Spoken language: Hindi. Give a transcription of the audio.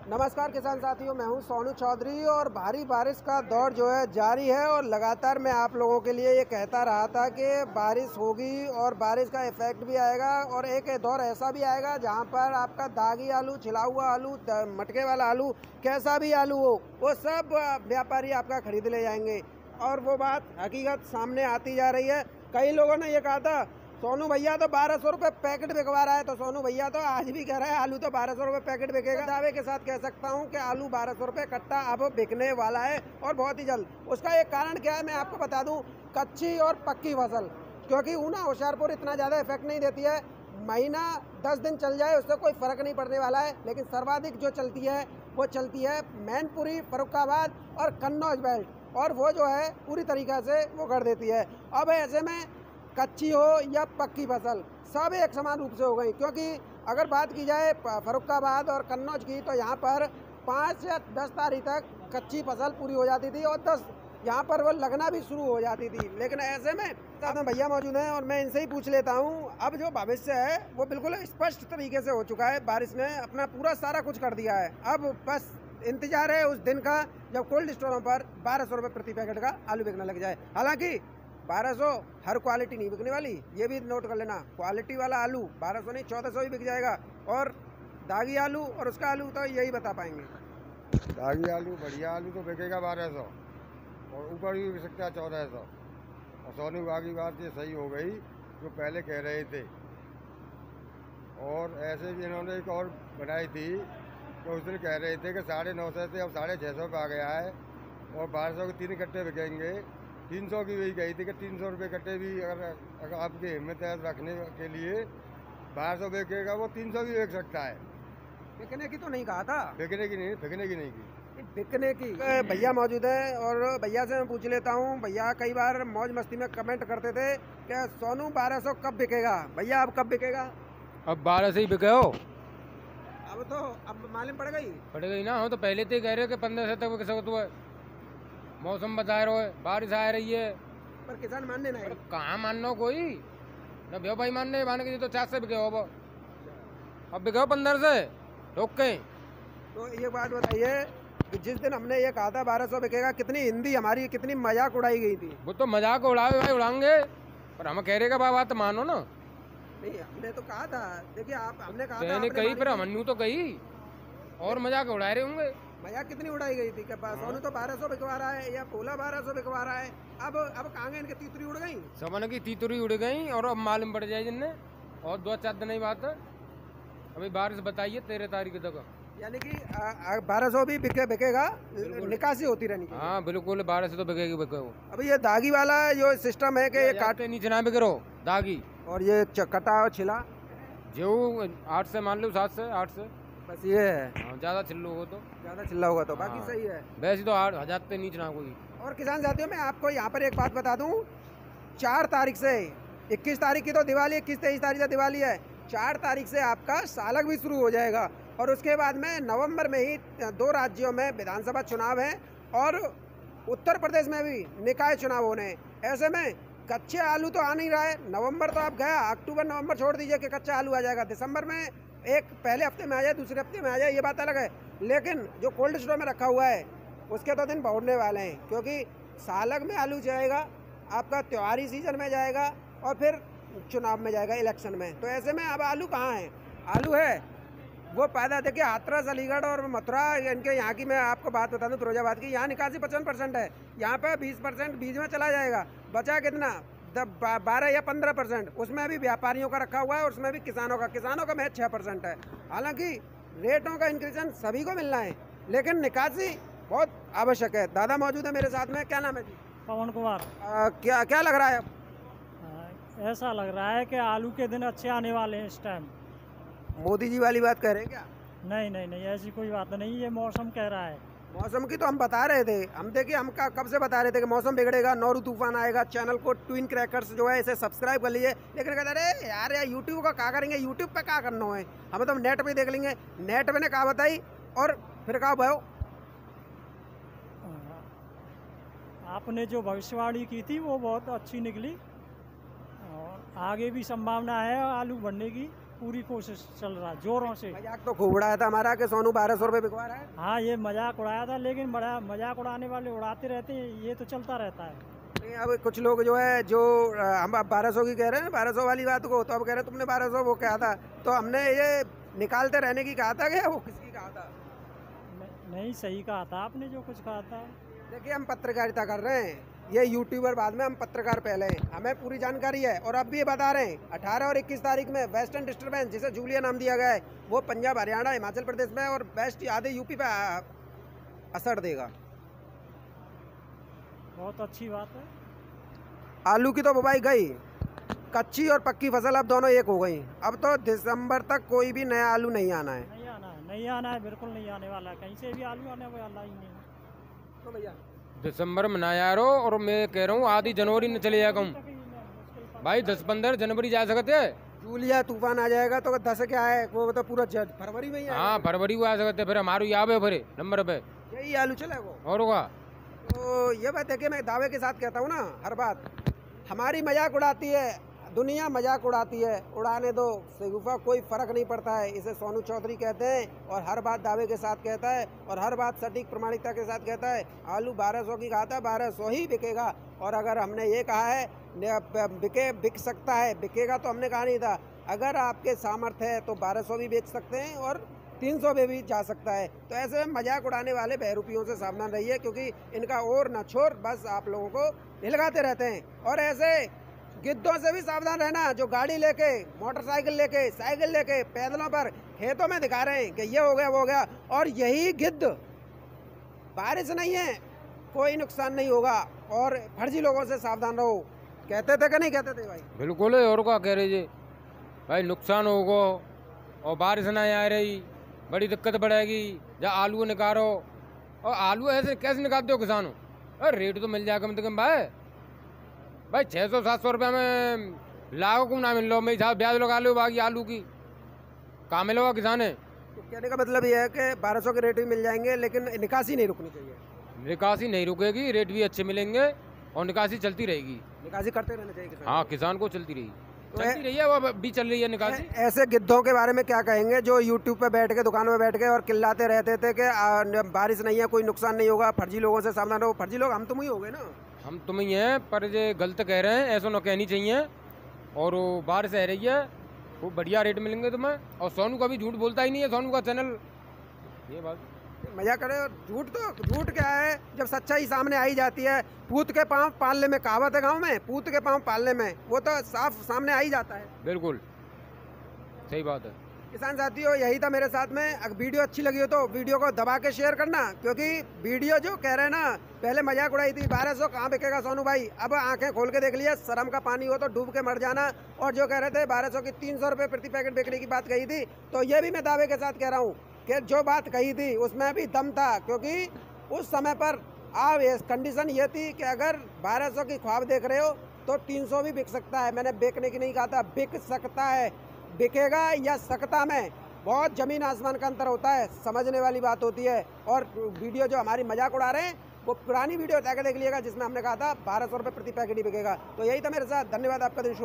नमस्कार किसान साथियों, मैं हूं सोनू चौधरी और भारी बारिश का दौर जो है जारी है और लगातार मैं आप लोगों के लिए ये कहता रहा था कि बारिश होगी और बारिश का इफेक्ट भी आएगा और एक दौर ऐसा भी आएगा जहां पर आपका दागी आलू, छिला हुआ आलू, मटके वाला आलू, कैसा भी आलू हो वो सब व्यापारी आपका खरीद ले जाएंगे। और वो बात हकीकत सामने आती जा रही है। कई लोगों ने ये कहा था सोनू भैया तो 1200 रुपये पैकेट बिकवा रहा है, तो सोनू भैया तो आज भी कह रहा है आलू तो 1200 रुपये पैकेट बिकेगा। दावे के साथ कह सकता हूं कि आलू 1200 रुपये कट्टा अब बिकने वाला है और बहुत ही जल्द। उसका एक कारण क्या है मैं आपको बता दूं, कच्ची और पक्की फसल, क्योंकि ऊना होशियारपुर इतना ज़्यादा इफेक्ट नहीं देती है। महीना 10 दिन चल जाए उससे कोई फ़र्क नहीं पड़ने वाला है, लेकिन सर्वाधिक जो चलती है वो चलती है मैनपुरी, फर्रुखाबाद और कन्नौज बेल्ट, और वो जो है पूरी तरीक़ा से वो कर देती है। अब ऐसे में कच्ची हो या पक्की फसल सब एक समान रूप से हो गई, क्योंकि अगर बात की जाए फर्रुखाबाद और कन्नौज की तो यहाँ पर 5 या 10 तारीख तक कच्ची फसल पूरी हो जाती थी और 10 यहाँ पर वो लगना भी शुरू हो जाती थी। लेकिन ऐसे में साथ में भैया मौजूद हैं और मैं इनसे ही पूछ लेता हूँ, अब जो भविष्य है वो बिल्कुल स्पष्ट तरीके से हो चुका है। बारिश ने अपना पूरा सारा कुछ कर दिया है। अब बस इंतजार है उस दिन का जब कोल्ड स्टोरों पर 1200 रुपये प्रति पैकेट का आलू बिकने लग जाए। हालांकि 1200 हर क्वालिटी नहीं बिकने वाली, ये भी नोट कर लेना। क्वालिटी वाला आलू 1200 नहीं 1400 ही बिक जाएगा, और दागी आलू और उसका आलू तो यही बता पाएंगे। दागी आलू, बढ़िया आलू तो बिकेगा 1200 और ऊपर भी बिक सकता है 1400। और सोनू बाग की बात ये सही हो गई जो पहले कह रहे थे। और ऐसे भी इन्होंने एक और बनाई थी तो उस दिन कह रहे थे कि 950 से अब 650 पे आ गया है और 1200 के 3 कट्टे बिकेंगे। 300 की वही गई थी कि 300 रुपये कट्टे भी अगर आपकी हिम्मत है रखने के लिए 1200 बिकेगा, वो 300 भी बिक सकता है। बिकने की तो नहीं कहा था, बिकने की नहीं की, बिकने की। भैया मौजूद है और भैया से मैं पूछ लेता हूँ। भैया कई बार मौज मस्ती में कमेंट करते थे कि सोनू 1200 कब बिकेगा। भैया अब कब बिकेगा? अब 1200 ही बिके हो। अब मालूम पड़ गई ना। हो तो पहले तो कह रहे हो कि 1500 तक बिक सकता है। मौसम बता रहे हो, बारिश आ रही है, पर किसान मानने नहीं। कहाँ मानना कोई न भैया भाई मानने मान के तो 4 से बिके हो। अब बिके हो 15 से रोक के। तो ये बात बताइए कि जिस दिन हमने ये कहा था 1200 बिकेगा, कितनी हिंदी हमारी कितनी मजाक उड़ाई गई थी। वो तो मजाक उड़ावे भाई उड़ाएंगे, पर हम कह रहे का बात तो मानो ना। नहीं हमने तो कहा था, देखिए आप हमने कहा था कही पर हमन्यू तो कही और मजाक उड़ा रहे होंगे। मजाक कितनी उड़ाई गई थी कि सोनू तो 1200 बिकवा रहा है या बोला 1200 बिकवा रहा है। अब कहाँ गए इनके तीतरी उड़ गई, समन की तीतरी उड़ गई और अब मालूम पड़ जाए जिनने। और 2-4 दिन ही बात है, अभी बारिश बताइए 13 तारीख तक, यानी कि 1200 भी बिकेगा, निकासी होती रहनी चाहिए। हाँ बिल्कुल 1200 तो बिकेगी बिकेगा। अभी ये दागी वाला जो सिस्टम है कि ये काटे नीचे ना बिक रहो दागी, और ये कटा और छिला जो 8 से मान लो, 7 से 8 से बस ये है। हाँ, ज़्यादा चिल्लो हो तो ज़्यादा चिल्ला होगा तो बाकी सही है। वैसे तो 8,000 से नीचे ना कोई। और किसान साथियों मैं आपको यहाँ पर एक बात बता दूँ, 4 तारीख से 21 तारीख की तो दिवाली, 21-23 तारीख से दिवाली है, 4 तारीख से आपका सालक भी शुरू हो जाएगा। और उसके बाद में नवंबर में ही 2 राज्यों में विधानसभा चुनाव है और उत्तर प्रदेश में भी निकाय चुनाव होने हैं। ऐसे में कच्चे आलू तो आ नहीं रहा है। नवंबर तो आप गया, अक्टूबर नवंबर छोड़ दीजिए कि कच्चा आलू आ जाएगा। दिसंबर में एक पहले हफ्ते में आ जाए, दूसरे हफ्ते में आ जाए, ये बात अलग है। लेकिन जो कोल्ड स्टोर में रखा हुआ है उसके तो दिन बहुड़ने वाले हैं, क्योंकि सालक में आलू जाएगा, आपका त्योहारी सीजन में जाएगा और फिर चुनाव में जाएगा, इलेक्शन में। तो ऐसे में अब आलू कहाँ है? आलू है वो पैदा, देखिए हाथरस, अलीगढ़ और मथुरा, इनके यहाँ की मैं आपको बात बता दूँ, फिरोजाबाद की, यहाँ निकासी 55% है। यहाँ पे 20% बीज में चला जाएगा, बचा कितना 12 या 15%, उसमें भी व्यापारियों का रखा हुआ है और उसमें भी किसानों का महज 6% है। हालांकि रेटों का इंक्रीजन सभी को मिलना है, लेकिन निकासी बहुत आवश्यक है। दादा मौजूद है मेरे साथ में, क्या नाम है जी? पवन कुमार। क्या लग रहा है अब? ऐसा लग रहा है कि आलू के दिन अच्छे आने वाले हैं इस टाइम। मोदी जी वाली बात कह रहे हैं क्या? नहीं ऐसी कोई बात नहीं, ये मौसम कह रहा है। मौसम की तो हम बता रहे थे, हम देखिए हम कब से बता रहे थे कि मौसम बिगड़ेगा, नौरू तूफान आएगा। चैनल को ट्विन क्रैकर्स जो है इसे सब्सक्राइब कर लीजिए, लेकिन कहते अरे यार यूट्यूब का क्या करेंगे, यूट्यूब पे क्या करना है, हमें तो नेट पे देख लेंगे। नेट पे ने कहा बताई और फिर कहा भाई आपने जो भविष्यवाणी की थी वो बहुत अच्छी निकली और आगे भी संभावना है आलू बढ़ने की, पूरी कोशिश चल रहा है जोरों से। मजाक तो खूब उड़ाया था हमारा कि सोनू 1200 रुपये बिकवा रहा है। हाँ, ये मजाक उड़ाया था, लेकिन बड़ा मजाक उड़ाने वाले उड़ाते रहते हैं, ये तो चलता रहता है। नहीं, अब कुछ लोग जो है जो हम अब 1200 की कह रहे हैं, 1200 वाली बात को, तो अब कह रहे हैं तुमने 1200 वो कहा था, तो हमने ये निकालते रहने की कहा था कि वो किसकी कहा था? नहीं, सही कहा था आपने जो कुछ कहा था। देखिए, हम पत्रकारिता कर रहे हैं, ये यूट्यूबर बाद में, हम पत्रकार पहले हैं, हमें पूरी जानकारी है। और अब भी ये बता रहे हैं 18 और 21 तारीख में वेस्टर्न डिस्टर्बेंस, जिसे जूलिया नाम दिया गया है, वो पंजाब, हरियाणा, हिमाचल प्रदेश में और वेस्ट आधे यूपी पे असर देगा। बहुत अच्छी बात है। आलू की तो बुवाई गई, कच्ची और पक्की फसल अब दोनों एक हो गई। अब तो दिसंबर तक कोई भी नया आलू नहीं आना है। नहीं आना है, बिल्कुल नहीं आने वाला है, कहीं से भी आलू आने वाला ही नहीं। तो भैया दिसंबर में ना आ रहा और मैं कह रहा हूँ आधी जनवरी में चले जाएगा भाई, 10-15 जनवरी जा सकते हैं। जूलिया तूफान आ जाएगा तो 10 क्या है, वो तो पूरा फरवरी में ही आएगा। हाँ, फरवरी को आ सकते, फिर हमारे यहाँ पे फिर नंबर पे यही आलू चलेगा। और होगा तो ये बात है कि मैं दावे के साथ कहता हूँ ना, हर बात हमारी मजाक उड़ाती है, दुनिया मजाक उड़ाती है, उड़ाने दो, शगुफा कोई फ़र्क नहीं पड़ता है। इसे सोनू चौधरी कहते हैं और हर बात दावे के साथ कहता है और हर बात सटीक प्रमाणिकता के साथ कहता है। आलू 1200 की कहा था, 1200 ही बिकेगा। और अगर हमने ये कहा है बिक सकता है, बिकेगा, तो हमने कहा नहीं था। अगर आपके सामर्थ्य है तो 1200 भी बेच सकते हैं और 300 पे भी जा सकता है। तो ऐसे मजाक उड़ाने वाले बहरूपियों से सावधान रहिए, क्योंकि इनका और न छोर बस आप लोगों को हिलगाते रहते हैं। और ऐसे गिद्धों से भी सावधान रहना, जो गाड़ी लेके, मोटरसाइकिल लेके, साइकिल लेके पैदलों पर खेतों में दिखा रहे हैं कि ये हो गया वो हो गया, और यही गिद्ध, बारिश नहीं है, कोई नुकसान नहीं होगा। और फर्जी लोगों से सावधान रहो। कहते थे कि नहीं कहते थे भाई? बिल्कुल है, और क्या कह रहे जी भाई, नुकसान होगा और बारिश ना आ रही, बड़ी दिक्कत बढ़ेगी। जब आलू निकालो, और आलू ऐसे कैसे निकालते हो किसानों? अरे रेट तो मिल जाएगा कम से कम भाई 600-700 रुपये में लाखों को ना मिल लो, मेरे साथ ब्याज लगा लो बाकी आलू की, कहाँ मिलेगा किसान है। तो कहने का मतलब ये है कि 1200 के रेट भी मिल जाएंगे, लेकिन निकासी नहीं रुकनी चाहिए। निकासी नहीं रुकेगी, रेट भी अच्छे मिलेंगे और निकासी चलती रहेगी। निकासी करते रहना चाहिए किसान। हाँ, किसान को चलती रहेगी, तो चलती रही है, वो भी चल रही है निकासी। ऐसे गिद्धों के बारे में क्या कहेंगे जो यूट्यूब पे बैठ के, दुकानों पे बैठ के और चिल्लाते रहते थे कि बारिश नहीं है, कोई नुकसान नहीं होगा, फर्जी लोगों से सावधान रहो। फर्जी लोग हम तुम ही हो गए ना। हम तुम ही हैं, पर ये गलत कह रहे हैं, ऐसा ना कहनी चाहिए। और वो बारिश रह रही है, खूब बढ़िया रेट मिलेंगे तुम्हें। और सोनू कभी झूठ बोलता ही नहीं है, सोनू का चैनल, ये बात मजा करे। और झूठ क्या है, जब सच्चाई सामने आई जाती है। पूत के पाँव पालने में कहावत है गांव में, पूत के पाँव पालने में, वो तो साफ सामने आ ही जाता है। बिल्कुल सही बात है। किसान साथियों, यही था मेरे साथ में। अगर वीडियो अच्छी लगी हो तो वीडियो को दबा के शेयर करना, क्योंकि वीडियो जो कह रहे हैं ना, पहले मजाक उड़ाई थी 1200 कहाँ बिकेगा सोनू भाई, अब आंखें खोल के देख लिया, शर्म का पानी हो तो डूब के मर जाना। और जो कह रहे थे 1200 की 300 रुपये प्रति पैकेट बिकने की बात कही थी, तो ये भी मैं दावे के साथ कह रहा हूँ कि जो बात कही थी उसमें भी दम था, क्योंकि उस समय पर कंडीशन ये थी कि अगर 1200 की ख्वाब देख रहे हो तो 300 भी बिक सकता है। मैंने बेचने की नहीं कहा था, बिक सकता है। बिकेगा या सकता में बहुत ज़मीन आसमान का अंतर होता है, समझने वाली बात होती है। और वीडियो जो हमारी मजाक उड़ा रहे हैं, वो पुरानी वीडियो जाकर देख लीजिएगा, जिसमें हमने कहा था 1200 रुपये प्रति पैकेट ही बिकेगा। तो यही था मेरे साथ। धन्यवाद, आपका दिन शुभ।